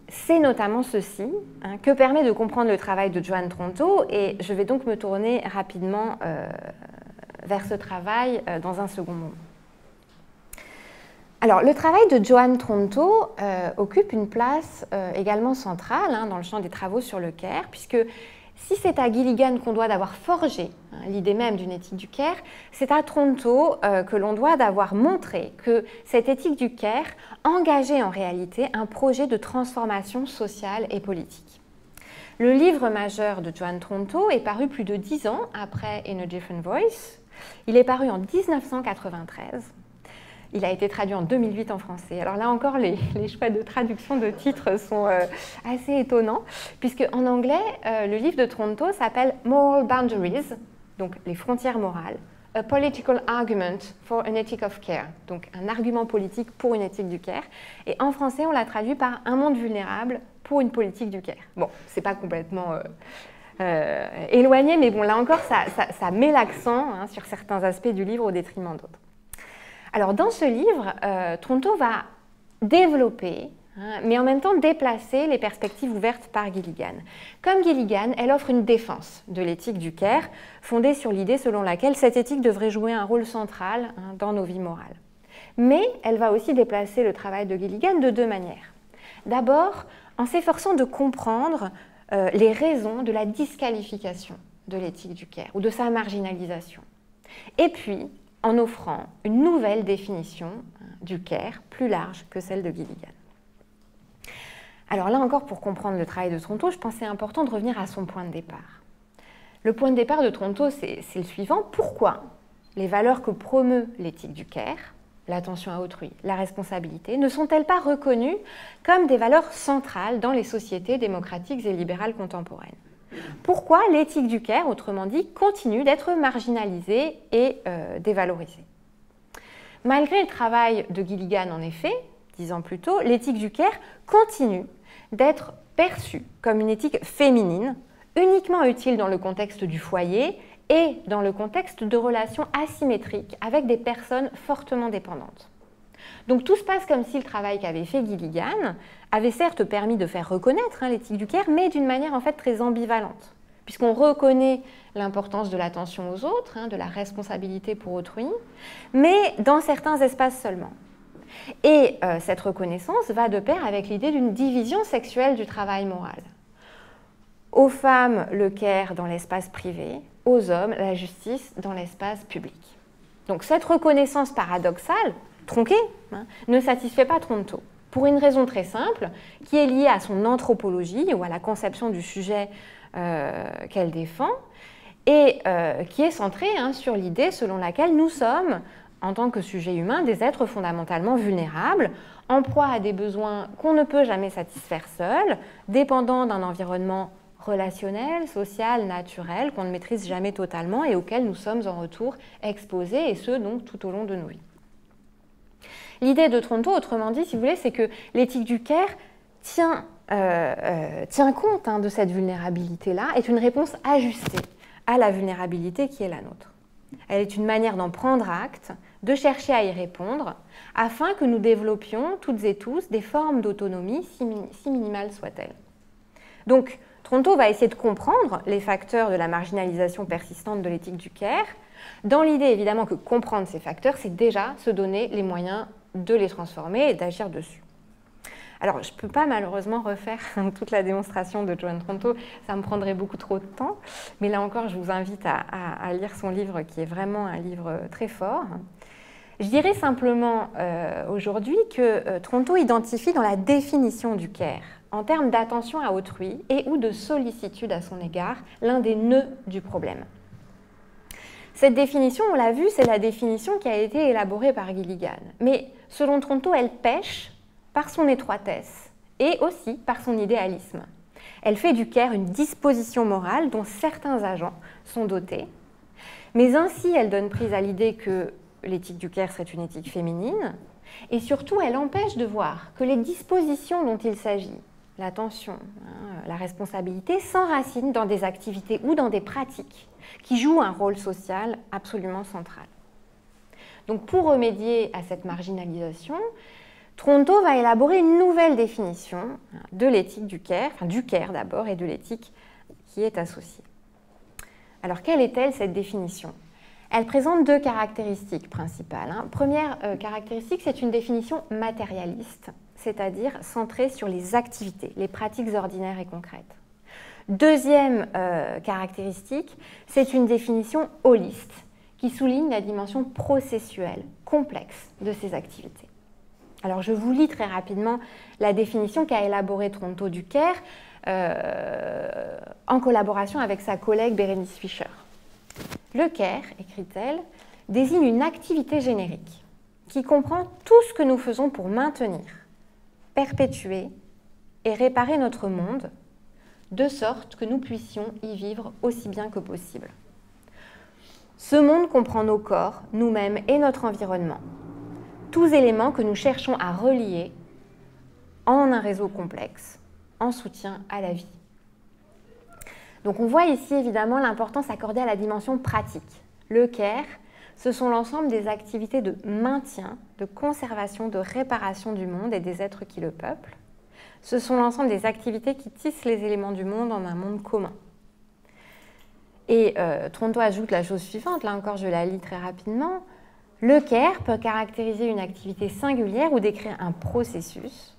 C'est notamment ceci que permet de comprendre le travail de Joan Tronto, et je vais donc me tourner rapidement vers ce travail dans un second moment. Alors, le travail de Joan Tronto occupe une place également centrale dans le champ des travaux sur le care, puisque si c'est à Gilligan qu'on doit d'avoir forgé l'idée même d'une éthique du care, c'est à Tronto que l'on doit d'avoir montré que cette éthique du care engageait en réalité un projet de transformation sociale et politique. Le livre majeur de Joan Tronto est paru plus de 10 ans après In a Different Voice. Il est paru en 1993. Il a été traduit en 2008 en français. Alors là encore, les choix de traduction de titres sont assez étonnants, puisque en anglais, le livre de Tronto s'appelle Moral Boundaries, donc les frontières morales, A Political Argument for an Ethic of Care, donc un argument politique pour une éthique du care. Et en français, on l'a traduit par Un monde vulnérable pour une politique du care. Bon, c'est pas complètement éloigné, mais bon, là encore, ça met l'accent sur certains aspects du livre au détriment d'autres. Alors, dans ce livre, Tronto va développer, mais en même temps déplacer les perspectives ouvertes par Gilligan. Comme Gilligan, elle offre une défense de l'éthique du care, fondée sur l'idée selon laquelle cette éthique devrait jouer un rôle central dans nos vies morales. Mais elle va aussi déplacer le travail de Gilligan de deux manières. D'abord, en s'efforçant de comprendre les raisons de la disqualification de l'éthique du care ou de sa marginalisation. Et puis, en offrant une nouvelle définition du care plus large que celle de Gilligan. Alors là encore, pour comprendre le travail de Tronto, je pensais important de revenir à son point de départ. Le point de départ de Tronto, c'est le suivant. Pourquoi les valeurs que promeut l'éthique du care, l'attention à autrui, la responsabilité, ne sont-elles pas reconnues comme des valeurs centrales dans les sociétés démocratiques et libérales contemporaines? Pourquoi l'éthique du care, autrement dit, continue d'être marginalisée et dévalorisée? Malgré le travail de Gilligan, en effet, 10 ans plus tôt, l'éthique du care continue d'être perçue comme une éthique féminine, uniquement utile dans le contexte du foyer et dans le contexte de relations asymétriques avec des personnes fortement dépendantes. Donc tout se passe comme si le travail qu'avait fait Gilligan avait certes permis de faire reconnaître l'éthique du care, mais d'une manière en fait très ambivalente, puisqu'on reconnaît l'importance de l'attention aux autres, de la responsabilité pour autrui, mais dans certains espaces seulement. Et cette reconnaissance va de pair avec l'idée d'une division sexuelle du travail moral. Aux femmes, le care dans l'espace privé, aux hommes, la justice dans l'espace public. Donc cette reconnaissance paradoxale, tronquée, ne satisfait pas Tronto, pour une raison très simple, qui est liée à son anthropologie ou à la conception du sujet qu'elle défend, et qui est centrée sur l'idée selon laquelle nous sommes, en tant que sujets humains, des êtres fondamentalement vulnérables, en proie à des besoins qu'on ne peut jamais satisfaire seuls, dépendant d'un environnement relationnel, social, naturel, qu'on ne maîtrise jamais totalement et auquel nous sommes en retour exposés, et ce, donc, tout au long de nos vies. L'idée de Tronto, autrement dit, si vous voulez, c'est que l'éthique du care tient compte de cette vulnérabilité-là, est une réponse ajustée à la vulnérabilité qui est la nôtre. Elle est une manière d'en prendre acte, de chercher à y répondre, afin que nous développions toutes et tous des formes d'autonomie, si minimales soient-elles. Donc, Tronto va essayer de comprendre les facteurs de la marginalisation persistante de l'éthique du care, dans l'idée évidemment que comprendre ces facteurs, c'est déjà se donner les moyens de les transformer et d'agir dessus. Alors, je ne peux pas malheureusement refaire toute la démonstration de Joan Tronto, ça me prendrait beaucoup trop de temps, mais là encore, je vous invite à lire son livre qui est vraiment un livre très fort. Je dirais simplement aujourd'hui que Tronto identifie dans la définition du care, en termes d'attention à autrui et ou de sollicitude à son égard, l'un des nœuds du problème. Cette définition, on l'a vu, c'est la définition qui a été élaborée par Gilligan. Mais selon Tronto, elle pèche par son étroitesse et aussi par son idéalisme. Elle fait du care une disposition morale dont certains agents sont dotés, mais ainsi elle donne prise à l'idée que l'éthique du care serait une éthique féminine, et surtout elle empêche de voir que les dispositions dont il s'agit, l'attention, la responsabilité, s'enracinent dans des activités ou dans des pratiques qui jouent un rôle social absolument central. Donc pour remédier à cette marginalisation, Tronto va élaborer une nouvelle définition de l'éthique du care, enfin du care d'abord, et de l'éthique qui est associée. Alors quelle est-elle cette définition ? Elle présente deux caractéristiques principales. Première caractéristique, c'est une définition matérialiste, c'est-à-dire centrée sur les activités, les pratiques ordinaires et concrètes. Deuxième caractéristique, c'est une définition holiste, qui souligne la dimension processuelle, complexe de ces activités. Alors je vous lis très rapidement la définition qu'a élaborée Tronto du care en collaboration avec sa collègue Bérénice Fischer. Le care, écrit-elle, désigne une activité générique qui comprend tout ce que nous faisons pour maintenir, perpétuer et réparer notre monde, de sorte que nous puissions y vivre aussi bien que possible. Ce monde comprend nos corps, nous-mêmes et notre environnement, tous éléments que nous cherchons à relier en un réseau complexe, en soutien à la vie. Donc on voit ici évidemment l'importance accordée à la dimension pratique. Le care, ce sont l'ensemble des activités de maintien, de conservation, de réparation du monde et des êtres qui le peuplent. Ce sont l'ensemble des activités qui tissent les éléments du monde en un monde commun. Et Tronto ajoute la chose suivante, là encore je la lis très rapidement. Le care peut caractériser une activité singulière ou décrire un processus.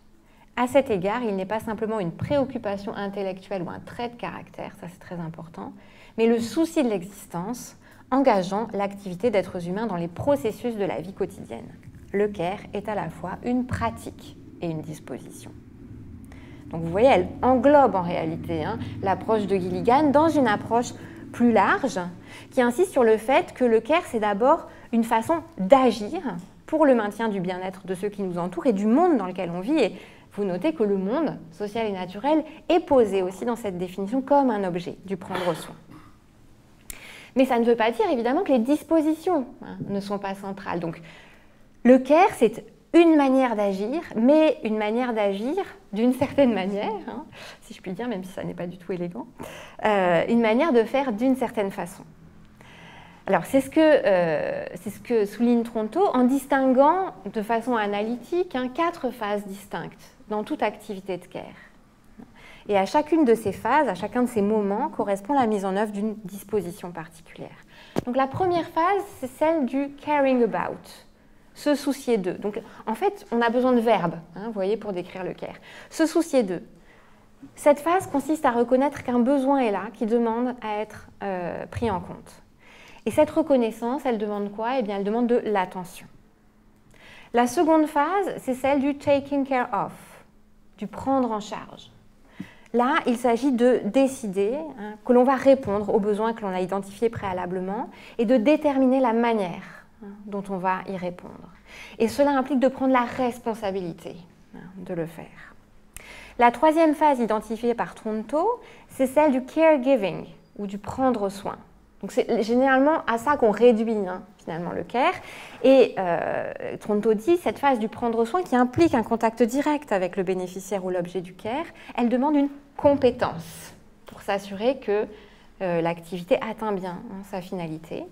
À cet égard, il n'est pas simplement une préoccupation intellectuelle ou un trait de caractère, ça c'est très important, mais le souci de l'existence, engageant l'activité d'êtres humains dans les processus de la vie quotidienne. Le care est à la fois une pratique et une disposition. Donc vous voyez, elle englobe en réalité l'approche de Gilligan dans une approche plus large qui insiste sur le fait que le care, c'est d'abord une façon d'agir pour le maintien du bien-être de ceux qui nous entourent et du monde dans lequel on vit. Et vous notez que le monde social et naturel est posé aussi dans cette définition comme un objet du prendre soin. Mais ça ne veut pas dire évidemment que les dispositions ne sont pas centrales. Donc le care, c'est une manière d'agir, mais une manière d'agir d'une certaine manière, si je puis dire, même si ça n'est pas du tout élégant, une manière de faire d'une certaine façon. Alors c'est ce que souligne Tronto en distinguant de façon analytique 4 phases distinctes dans toute activité de care. Et à chacune de ces phases, à chacun de ces moments, correspond la mise en œuvre d'une disposition particulière. Donc la première phase, c'est celle du caring about, se soucier d'eux. Donc en fait, on a besoin de verbes, vous voyez, pour décrire le care. Se soucier d'eux. Cette phase consiste à reconnaître qu'un besoin est là, qui demande à être pris en compte. Et cette reconnaissance, elle demande quoi? Eh bien, elle demande de l'attention. La seconde phase, c'est celle du taking care of, du prendre en charge. Là, il s'agit de décider que l'on va répondre aux besoins que l'on a identifiés préalablement et de déterminer la manière dont on va y répondre. Et cela implique de prendre la responsabilité de le faire. La troisième phase identifiée par Tronto, c'est celle du caregiving, ou du prendre soin. Donc c'est généralement à ça qu'on réduit finalement le care. Et Tronto dit, cette phase du prendre soin qui implique un contact direct avec le bénéficiaire ou l'objet du care, elle demande une compétence pour s'assurer que l'activité atteint bien sa finalité.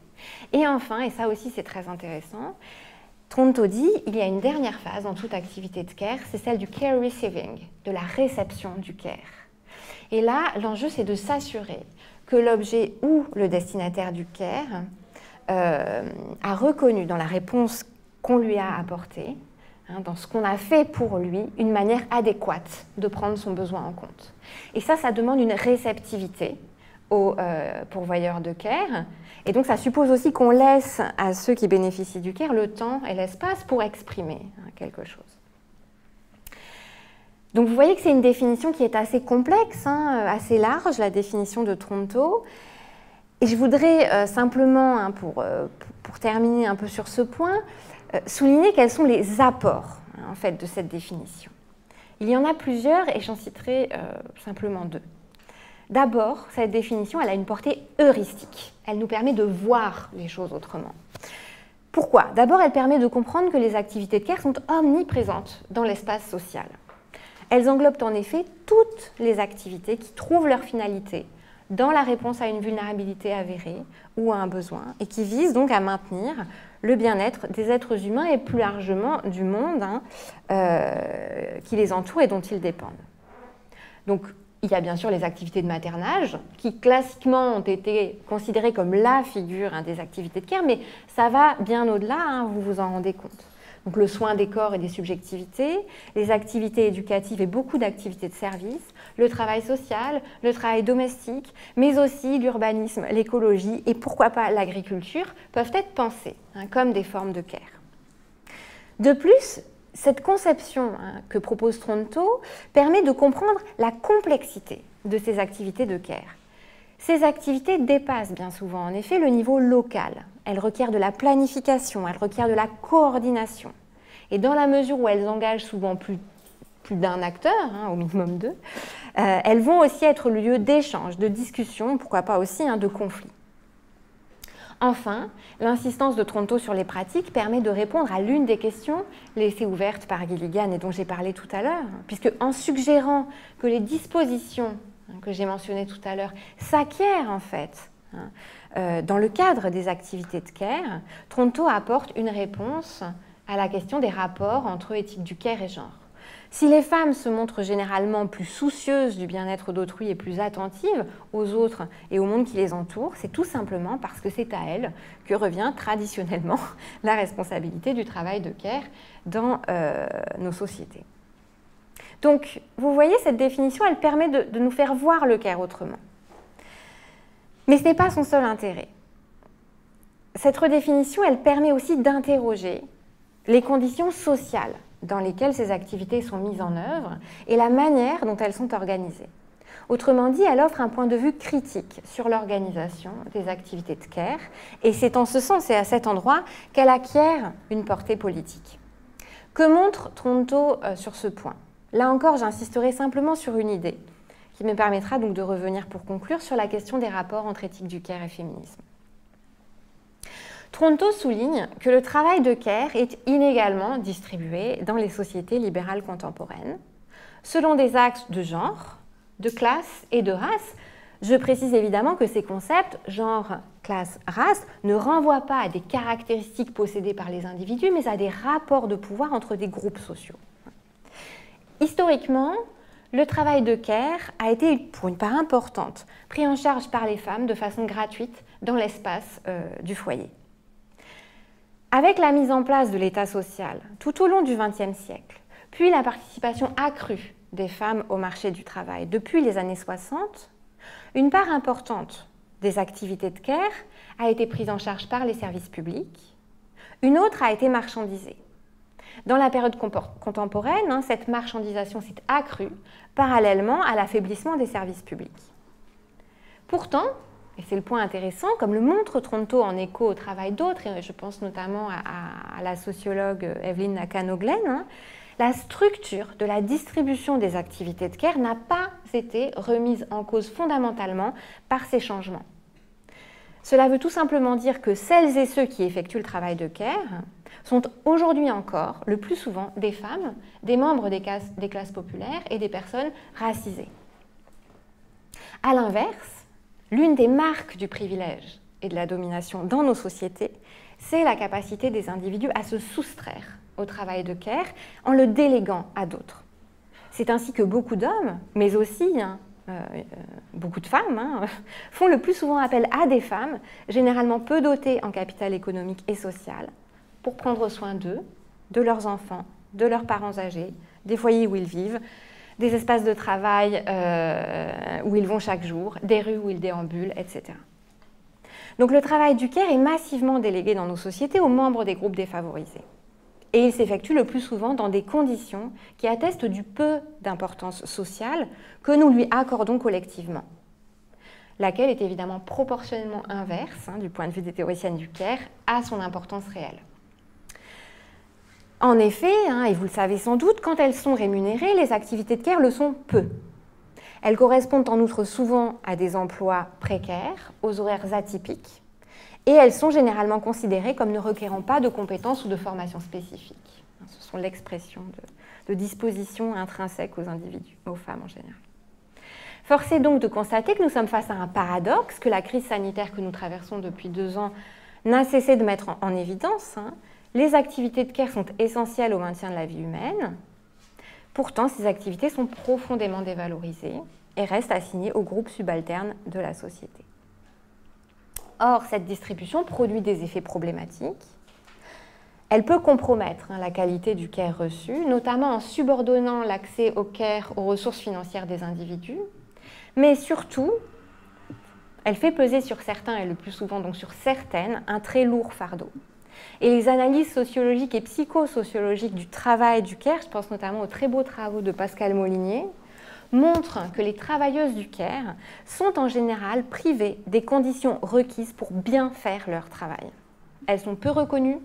Et enfin, et ça aussi c'est très intéressant, Tronto dit, il y a une dernière phase dans toute activité de care, c'est celle du care receiving, de la réception du care. Et là, l'enjeu c'est de s'assurer que l'objet ou le destinataire du care a reconnu dans la réponse qu'on lui a apportée, dans ce qu'on a fait pour lui, une manière adéquate de prendre son besoin en compte. Et ça demande une réceptivité aux pourvoyeurs de care. Et donc ça suppose aussi qu'on laisse à ceux qui bénéficient du care le temps et l'espace pour exprimer quelque chose. Donc vous voyez que c'est une définition qui est assez complexe, assez large, la définition de Tronto. Et je voudrais simplement, pour terminer un peu sur ce point, souligner quels sont les apports en fait, de cette définition. Il y en a plusieurs et j'en citerai simplement 2. D'abord, cette définition elle a une portée heuristique. Elle nous permet de voir les choses autrement. Pourquoi? D'abord, elle permet de comprendre que les activités de care sont omniprésentes dans l'espace social. Elles englobent en effet toutes les activités qui trouvent leur finalité dans la réponse à une vulnérabilité avérée ou à un besoin et qui visent donc à maintenir le bien-être des êtres humains et plus largement du monde qui les entoure et dont ils dépendent. Donc, il y a bien sûr les activités de maternage qui classiquement ont été considérées comme la figure des activités de care, mais ça va bien au-delà, vous vous en rendez compte. Donc le soin des corps et des subjectivités, les activités éducatives et beaucoup d'activités de service, le travail social, le travail domestique, mais aussi l'urbanisme, l'écologie et pourquoi pas l'agriculture peuvent être pensées comme des formes de care. De plus, cette conception que propose Tronto permet de comprendre la complexité de ces activités de care. Ces activités dépassent bien souvent, en effet, le niveau local. Elles requièrent de la planification, elles requièrent de la coordination. Et dans la mesure où elles engagent souvent plus d'un acteur, au minimum deux, elles vont aussi être le lieu d'échange, de discussion, pourquoi pas aussi de conflits. Enfin, l'insistance de Tronto sur les pratiques permet de répondre à l'une des questions laissées ouvertes par Gilligan et dont j'ai parlé tout à l'heure, puisque en suggérant que les dispositions que j'ai mentionnées tout à l'heure s'acquièrent en fait dans le cadre des activités de care, Tronto apporte une réponse à la question des rapports entre éthique du care et genre. Si les femmes se montrent généralement plus soucieuses du bien-être d'autrui et plus attentives aux autres et au monde qui les entoure, c'est tout simplement parce que c'est à elles que revient traditionnellement la responsabilité du travail de care dans nos sociétés. Donc, vous voyez, cette définition, elle permet de nous faire voir le care autrement. Mais ce n'est pas son seul intérêt. Cette redéfinition, elle permet aussi d'interroger les conditions sociales dans lesquelles ces activités sont mises en œuvre et la manière dont elles sont organisées. Autrement dit, elle offre un point de vue critique sur l'organisation des activités de care et c'est en ce sens et à cet endroit qu'elle acquiert une portée politique. Que montre Tronto sur ce point? Là encore, j'insisterai simplement sur une idée qui me permettra donc de revenir pour conclure sur la question des rapports entre éthique du care et féminisme. Tronto souligne que le travail de care est inégalement distribué dans les sociétés libérales contemporaines, selon des axes de genre, de classe et de race. Je précise évidemment que ces concepts, genre, classe, race, ne renvoient pas à des caractéristiques possédées par les individus, mais à des rapports de pouvoir entre des groupes sociaux. Historiquement, le travail de care a été, pour une part importante, pris en charge par les femmes de façon gratuite dans l'espace du foyer. Avec la mise en place de l'État social tout au long du XXe siècle, puis la participation accrue des femmes au marché du travail depuis les années 60, une part importante des activités de care a été prise en charge par les services publics, une autre a été marchandisée. Dans la période contemporaine, cette marchandisation s'est accrue parallèlement à l'affaiblissement des services publics. Pourtant, et c'est le point intéressant, comme le montre Tronto en écho au travail d'autres, et je pense notamment à la sociologue Evelyn Nakano-Glenn, la structure de la distribution des activités de care n'a pas été remise en cause fondamentalement par ces changements. Cela veut tout simplement dire que celles et ceux qui effectuent le travail de care sont aujourd'hui encore, le plus souvent, des femmes, des membres des classes populaires et des personnes racisées. À l'inverse, l'une des marques du privilège et de la domination dans nos sociétés, c'est la capacité des individus à se soustraire au travail de care en le déléguant à d'autres. C'est ainsi que beaucoup d'hommes, mais aussi beaucoup de femmes, font le plus souvent appel à des femmes, généralement peu dotées en capital économique et social, pour prendre soin d'eux, de leurs enfants, de leurs parents âgés, des foyers où ils vivent, des espaces de travail où ils vont chaque jour, des rues où ils déambulent, etc. Donc le travail du care est massivement délégué dans nos sociétés aux membres des groupes défavorisés. Et il s'effectue le plus souvent dans des conditions qui attestent du peu d'importance sociale que nous lui accordons collectivement, laquelle est évidemment proportionnellement inverse, du point de vue des théoriciennes du care, à son importance réelle. En effet, et vous le savez sans doute, quand elles sont rémunérées, les activités de care le sont peu. Elles correspondent en outre souvent à des emplois précaires, aux horaires atypiques, et elles sont généralement considérées comme ne requérant pas de compétences ou de formation spécifiques. Ce sont l'expression de dispositions intrinsèques aux individus, aux femmes en général. Force est donc de constater que nous sommes face à un paradoxe que la crise sanitaire que nous traversons depuis 2 ans n'a cessé de mettre en évidence. Les activités de care sont essentielles au maintien de la vie humaine. Pourtant, ces activités sont profondément dévalorisées et restent assignées aux groupes subalternes de la société. Or, cette distribution produit des effets problématiques. Elle peut compromettre la qualité du care reçu, notamment en subordonnant l'accès au care aux ressources financières des individus, mais surtout, elle fait peser sur certains, et le plus souvent donc sur certaines, un très lourd fardeau. Et les analyses sociologiques et psychosociologiques du travail du care, je pense notamment aux très beaux travaux de Pascal Molinier, montrent que les travailleuses du care sont en général privées des conditions requises pour bien faire leur travail. Elles sont peu reconnues,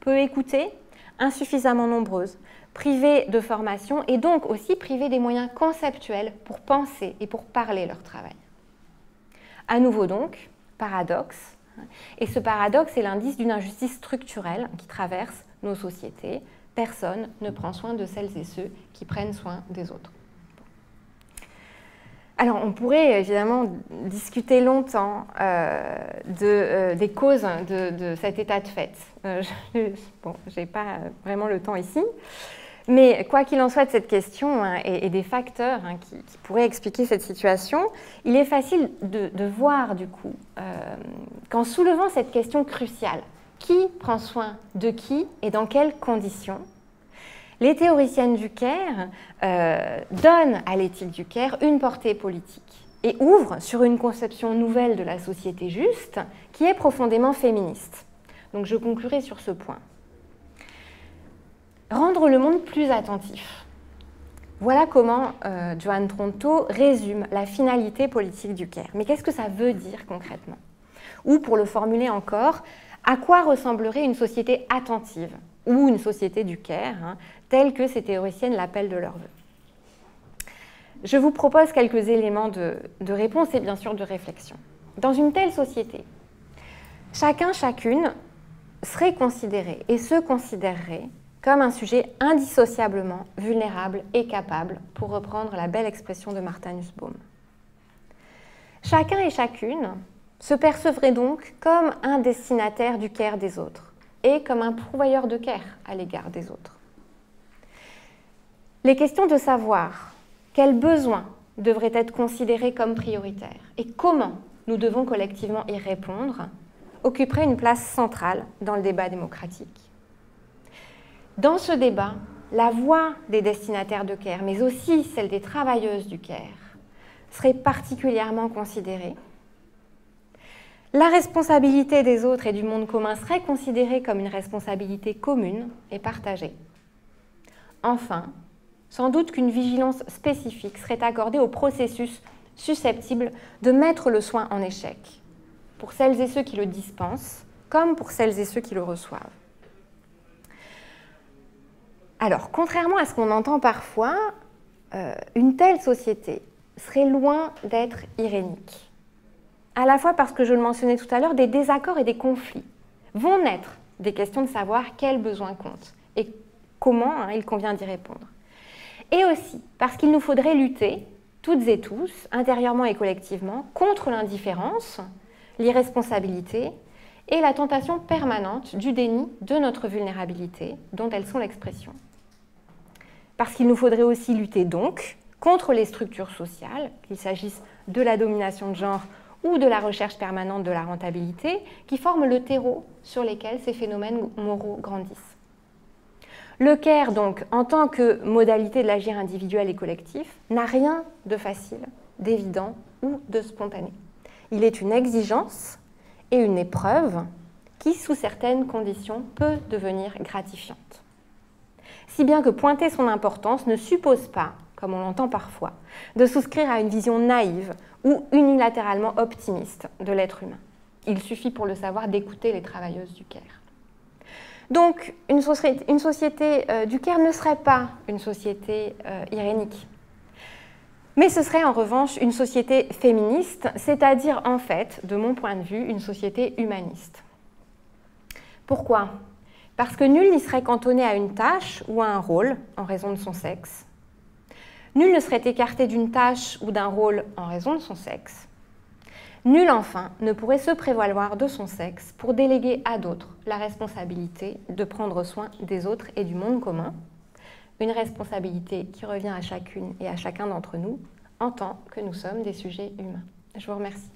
peu écoutées, insuffisamment nombreuses, privées de formation et donc aussi privées des moyens conceptuels pour penser et pour parler leur travail. À nouveau donc, paradoxe, et ce paradoxe est l'indice d'une injustice structurelle qui traverse nos sociétés. Personne ne prend soin de celles et ceux qui prennent soin des autres. Alors, on pourrait évidemment discuter longtemps des causes de cet état de fait. Bon, je n'ai pas vraiment le temps ici, mais quoi qu'il en soit de cette question et des facteurs qui pourraient expliquer cette situation, il est facile de voir du coup qu'en soulevant cette question cruciale, qui prend soin de qui et dans quelles conditions, les théoriciennes du care donnent à l'éthique du care une portée politique et ouvrent sur une conception nouvelle de la société juste qui est profondément féministe. Donc je conclurai sur ce point. Rendre le monde plus attentif. Voilà comment Joan Tronto résume la finalité politique du care. Mais qu'est-ce que ça veut dire concrètement? Ou pour le formuler encore, à quoi ressemblerait une société attentive ou une société du care, telle que ces théoriciennes l'appellent de leur vœu. Je vous propose quelques éléments de réponse et bien sûr de réflexion. Dans une telle société, chacun, chacune serait considéré et se considérerait comme un sujet indissociablement vulnérable et capable, pour reprendre la belle expression de Martha Nussbaum. Chacun et chacune se percevrait donc comme un destinataire du care des autres et comme un pourvoyeur de care à l'égard des autres. Les questions de savoir quels besoins devraient être considérés comme prioritaires et comment nous devons collectivement y répondre occuperaient une place centrale dans le débat démocratique. Dans ce débat, la voix des destinataires de care, mais aussi celle des travailleuses du care, serait particulièrement considérée. La responsabilité des autres et du monde commun serait considérée comme une responsabilité commune et partagée. Enfin, sans doute qu'une vigilance spécifique serait accordée au processus susceptible de mettre le soin en échec, pour celles et ceux qui le dispensent, comme pour celles et ceux qui le reçoivent. Alors, contrairement à ce qu'on entend parfois, une telle société serait loin d'être irénique. À la fois parce que, je le mentionnais tout à l'heure, des désaccords et des conflits vont naître des questions de savoir quels besoins comptent et comment il convient d'y répondre. Et aussi parce qu'il nous faudrait lutter, toutes et tous, intérieurement et collectivement, contre l'indifférence, l'irresponsabilité et la tentation permanente du déni de notre vulnérabilité, dont elles sont l'expression. Parce qu'il nous faudrait aussi lutter donc contre les structures sociales, qu'il s'agisse de la domination de genre ou de la recherche permanente de la rentabilité, qui forment le terreau sur lesquels ces phénomènes moraux grandissent. Le care, donc, en tant que modalité de l'agir individuel et collectif, n'a rien de facile, d'évident ou de spontané. Il est une exigence et une épreuve qui, sous certaines conditions, peut devenir gratifiante. Si bien que pointer son importance ne suppose pas, comme on l'entend parfois, de souscrire à une vision naïve ou unilatéralement optimiste de l'être humain. Il suffit pour le savoir d'écouter les travailleuses du care. Donc, une société du care ne serait pas une société irénique. Mais ce serait en revanche une société féministe, c'est-à-dire en fait, de mon point de vue, une société humaniste. Pourquoi ? Parce que nul n'y serait cantonné à une tâche ou à un rôle en raison de son sexe. Nul ne serait écarté d'une tâche ou d'un rôle en raison de son sexe. Nul, enfin, ne pourrait se prévaloir de son sexe pour déléguer à d'autres la responsabilité de prendre soin des autres et du monde commun, une responsabilité qui revient à chacune et à chacun d'entre nous en tant que nous sommes des sujets humains. Je vous remercie.